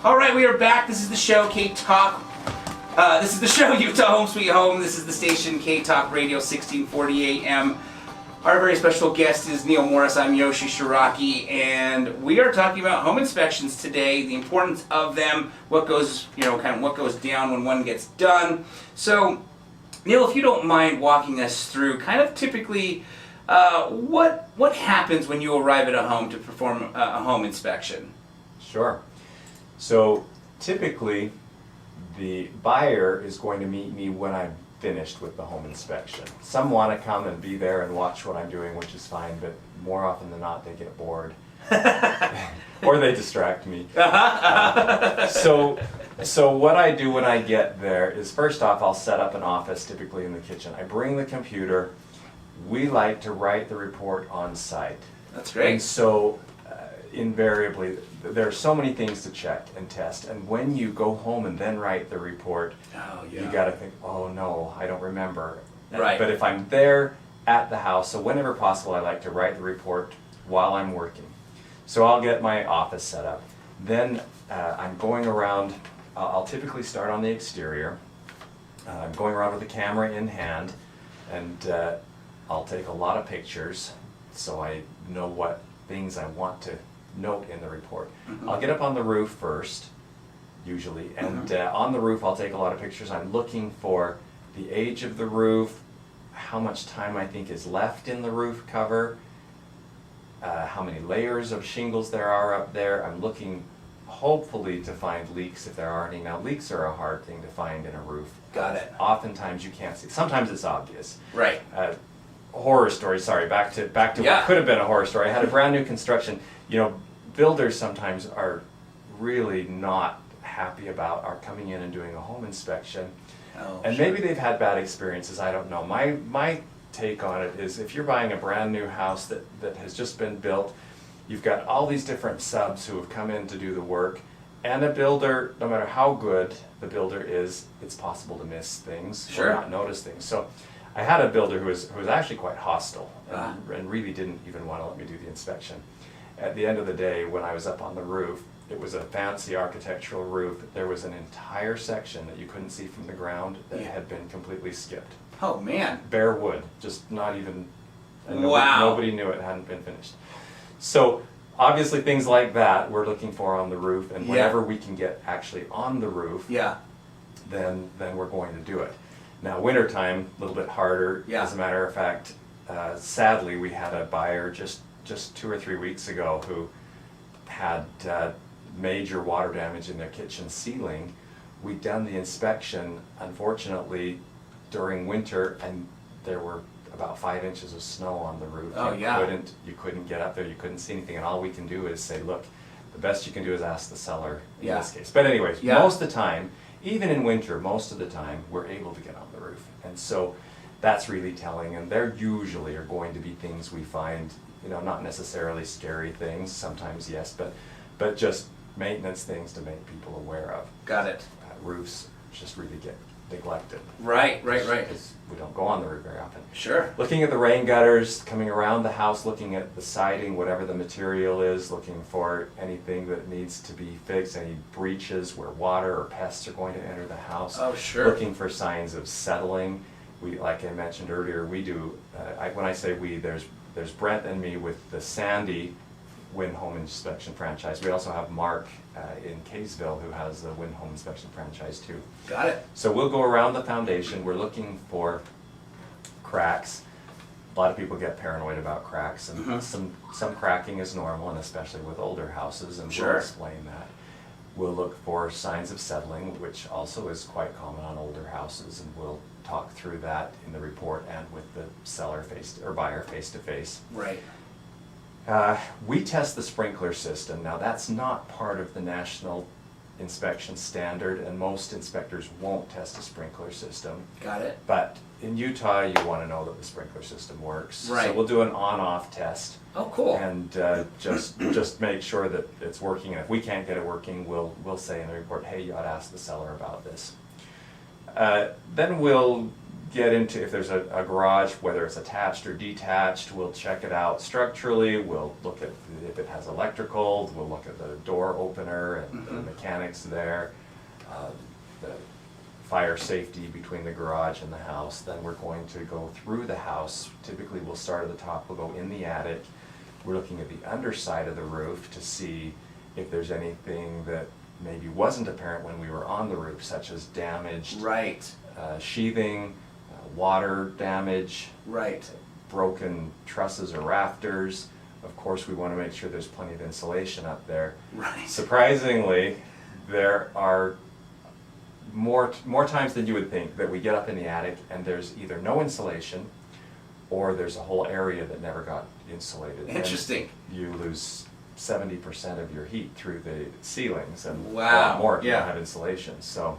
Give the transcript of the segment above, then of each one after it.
All right, we are back. This is the show, K-Talk. This is the show, Utah Home Sweet Home. This is the station, K-Talk Radio, 1640 AM. Our very special guest is Neil Morris. I'm Yoshi Shiraki, and we are talking about home inspections today, the importance of them, what goes, kind of what goes down when one gets done. So, Neil, if you don't mind walking us through, kind of typically, what happens when you arrive at a home to perform a home inspection? Sure. So typically, the buyer is going to meet me when I'm finished with the home inspection. Some want to come and be there and watch what I'm doing, which is fine, but more often than not, they get bored. Or they distract me. So what I do when I get there is, first off, I'll set up an office, typically in the kitchen. I bring the computer. We like to write the report on site. That's great. And so invariably, there are so many things to check and test, and when you go home and then write the report, you got to think, oh no, I don't remember. Right. But if I'm there at the house, so whenever possible, I like to write the report while I'm working. So I'll get my office set up. Then I'm going around. I'll typically start on the exterior. I'm going around with the camera in hand, and I'll take a lot of pictures so I know what things I want to note in the report. Mm-hmm. I'll get up on the roof first, usually, and on the roof I'll take a lot of pictures. I'm looking for the age of the roof, how much time I think is left in the roof cover, how many layers of shingles there are up there. I'm looking hopefully to find leaks if there are any. Now, leaks are a hard thing to find in a roof. Got it. Oftentimes you can't see. Sometimes it's obvious. Right. Horror story, sorry, back to what could have been a horror story. I had a brand new construction. Builders sometimes are really not happy about our coming in and doing a home inspection. And maybe they've had bad experiences, I don't know. My take on it is, if you're buying a brand new house that has just been built, you've got all these different subs who have come in to do the work, and a builder, no matter how good the builder is, it's possible to miss things or not notice things. So I had a builder who was actually quite hostile and really didn't even want to let me do the inspection. At the end of the day, when I was up on the roof, it was a fancy architectural roof. There was an entire section that you couldn't see from the ground that had been completely skipped. Oh man. Bare wood, just not even, Wow. Nobody knew it hadn't been finished. So obviously things like that we're looking for on the roof, and whenever we can get actually on the roof, then we're going to do it. Now, wintertime, a little bit harder. As a matter of fact, sadly, we had a buyer just 2 or 3 weeks ago who had major water damage in their kitchen ceiling. We'd done the inspection, unfortunately, during winter, and there were about 5 inches of snow on the roof. You couldn't get up there, you couldn't see anything, and all we can do is say, look, the best you can do is ask the seller in this case. But anyways, most of the time, even in winter, most of the time, we're able to get on the roof. And so that's really telling, and there usually are going to be things we find, not necessarily scary things, sometimes yes, but just maintenance things to make people aware of. Got it. Roofs just really get neglected. Right. Because we don't go on the roof very often. Sure. Looking at the rain gutters, coming around the house, looking at the siding, whatever the material is, looking for anything that needs to be fixed, any breaches where water or pests are going to enter the house. Oh, sure. Looking for signs of settling. We, like I mentioned earlier, we do, when I say we, there's Brent and me with the Sandy Win Home Inspection franchise. We also have Mark in Kaysville who has the Win Home Inspection franchise too. Got it. So we'll go around the foundation. We're looking for cracks. A lot of people get paranoid about cracks, and some cracking is normal, and especially with older houses, and we'll explain that. We'll look for signs of settling, which also is quite common on older houses, and we'll talk through that in the report and with the seller buyer face to face. Right. We test the sprinkler system. Now, that's not part of the national inspection standard, and most inspectors won't test a sprinkler system. Got it. But in Utah, you want to know that the sprinkler system works. Right. So we'll do an on-off test. Oh, cool. And just make sure that it's working. And if we can't get it working, we'll say in the report, hey, you ought to ask the seller about this. Then we'll get into if there's a garage, whether it's attached or detached. We'll check it out structurally. We'll look at if it has electrical. We'll look at the door opener and the mechanics there, the fire safety between the garage and the house. Then we're going to go through the house. Typically we'll start at the top, we'll go in the attic. We're looking at the underside of the roof to see if there's anything that maybe wasn't apparent when we were on the roof, such as damaged sheathing, water damage, broken trusses or rafters. Of course, we want to make sure there's plenty of insulation up there. Surprisingly, there are more times than you would think that we get up in the attic and there's either no insulation or there's a whole area that never got insulated. Interesting. And you lose 70% of your heat through the ceilings and a wow. lot more if you don't have insulation. So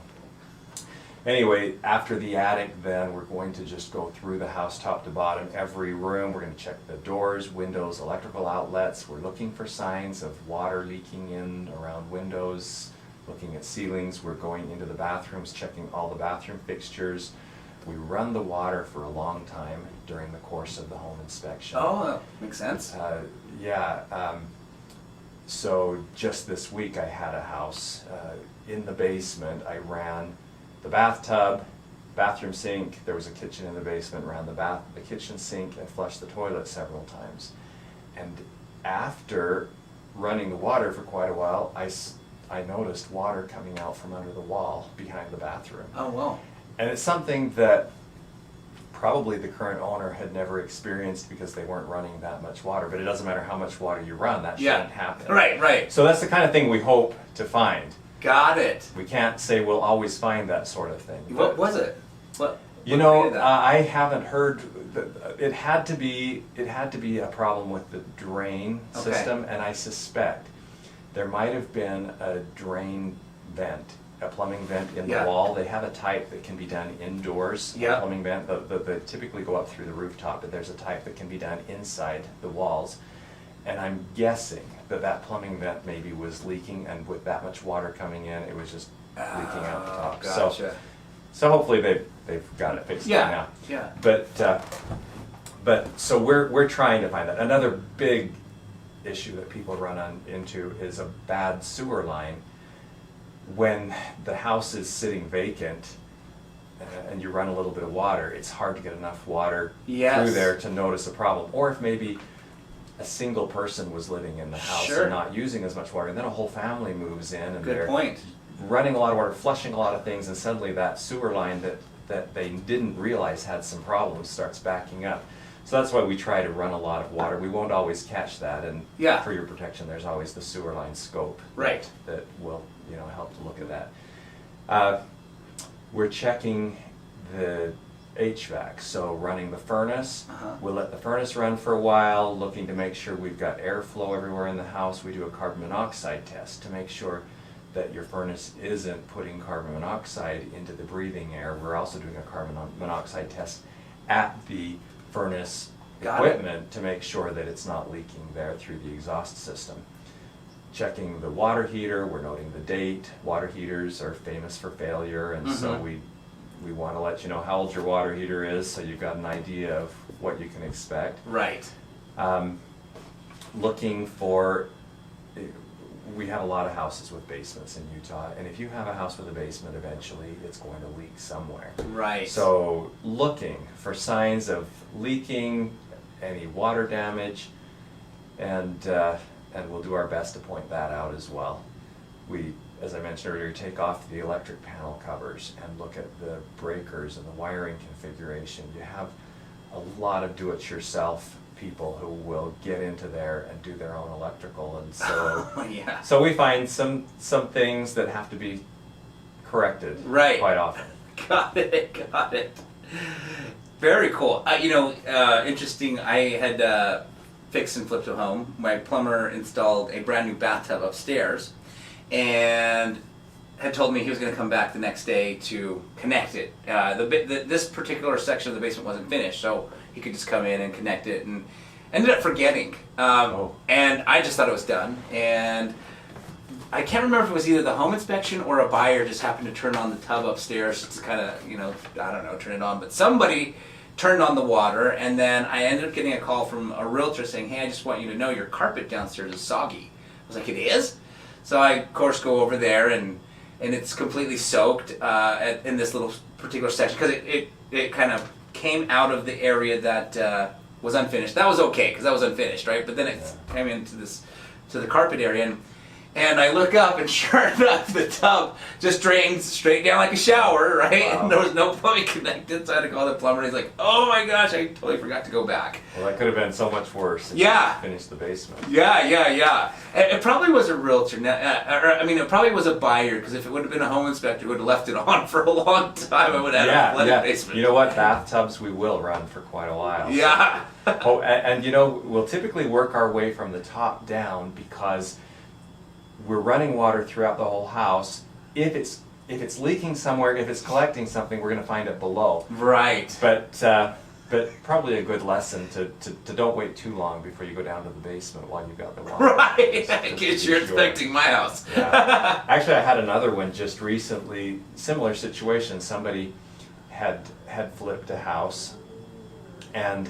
anyway, after the attic, then we're going to just go through the house top to bottom, every room. We're going to check the doors, windows, electrical outlets. We're looking for signs of water leaking in around windows, looking at ceilings. We're going into the bathrooms, checking all the bathroom fixtures. We run the water for a long time during the course of the home inspection. Oh, that makes sense. So just this week I had a house in the basement. I ran the bathtub, bathroom sink, there was a kitchen in the basement, ran the kitchen sink and flushed the toilet several times. And after running the water for quite a while, I noticed water coming out from under the wall behind the bathroom. Oh, wow. And it's something that probably the current owner had never experienced because they weren't running that much water. But it doesn't matter how much water you run, that shouldn't happen. Right. So that's the kind of thing we hope to find. Got it. We can't say we'll always find that sort of thing. What was it? I haven't heard. It had to be a problem with the drain system, and I suspect there might have been a drain vent, a plumbing vent in the wall. They have a type that can be done indoors. A plumbing vent. They typically go up through the rooftop, but there's a type that can be done inside the walls. And I'm guessing that plumbing vent maybe was leaking, and with that much water coming in, it was just leaking out the top. Gotcha. So hopefully they've got it fixed now. Yeah. But so we're trying to find that. Another big issue that people run into is a bad sewer line. When the house is sitting vacant and you run a little bit of water, it's hard to get enough water through there to notice a problem. Or if maybe a single person was living in the house and not using as much water, and then a whole family moves in and they're running a lot of water, flushing a lot of things, and suddenly that sewer line that they didn't realize had some problems starts backing up. So that's why we try to run a lot of water. We won't always catch that, and for your protection, there's always the sewer line scope that will help to look at that. We're checking the HVAC, so running the furnace. We'll let the furnace run for a while, looking to make sure we've got airflow everywhere in the house. We do a carbon monoxide test to make sure that your furnace isn't putting carbon monoxide into the breathing air. We're also doing a carbon monoxide test at the furnace equipment to make sure that it's not leaking there through the exhaust system. Checking the water heater, we're noting the date. Water heaters are famous for failure, and so we want to let you know how old your water heater is, so you've got an idea of what you can expect. Looking for, we have a lot of houses with basements in Utah, and if you have a house with a basement, eventually it's going to leak somewhere. So looking for signs of leaking, any water damage, and we'll do our best to point that out as well. We, as I mentioned earlier, take off the electric panel covers and look at the breakers and the wiring configuration. You have a lot of do-it-yourself people who will get into there and do their own electrical, and so so we find some things that have to be corrected quite often. Got it. Very cool. Interesting. I had fixed and flipped a home. My plumber installed a brand new bathtub upstairs, and had told me he was going to come back the next day to connect it. This particular section of the basement wasn't finished, so he could just come in and connect it, and ended up forgetting. And I just thought it was done. And I can't remember if it was either the home inspection or a buyer just happened to turn on the tub upstairs to kind of, you know, I don't know, turn it on. But somebody turned on the water, and then I ended up getting a call from a realtor saying, hey, I just want you to know your carpet downstairs is soggy. I was like, it is? So I, of course, go over there, and it's completely soaked in this little particular section, because it kind of came out of the area that was unfinished. That was okay, because that was unfinished, right? But then it came into to the carpet area, and I look up, and sure enough, the tub just drains straight down like a shower, right? Wow. And there was no plumbing connected, so I had to call the plumber, and he's like, oh my gosh, I totally forgot to go back. Well, that could have been so much worse if you finished the basement. Yeah. It probably was a realtor, it probably was a buyer, because if it would have been a home inspector, would have left it on for a long time, I would have had a flooded basement. You know what, bathtubs we will run for quite a while. Yeah. So. And you know, we'll typically work our way from the top down, because we're running water throughout the whole house. If it's leaking somewhere, if it's collecting something, we're going to find it below. Right. But probably a good lesson to don't wait too long before you go down to the basement while you've got the water. Right. In case you're inspecting my house. Yeah. Actually, I had another one just recently. Similar situation. Somebody had flipped a house, and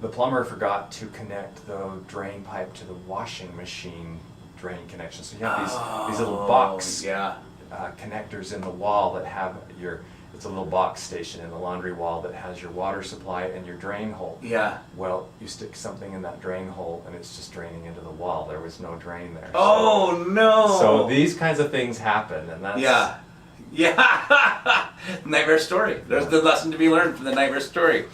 the plumber forgot to connect the drain pipe to the washing machine drain connection. So you have these little box connectors in the wall that have it's a little box station in the laundry wall that has your water supply and your drain hole. Yeah. Well, you stick something in that drain hole and it's just draining into the wall. There was no drain there. Oh, no! So these kinds of things happen, and that's... Yeah. Nightmare story. There's the lesson to be learned from the nightmare story.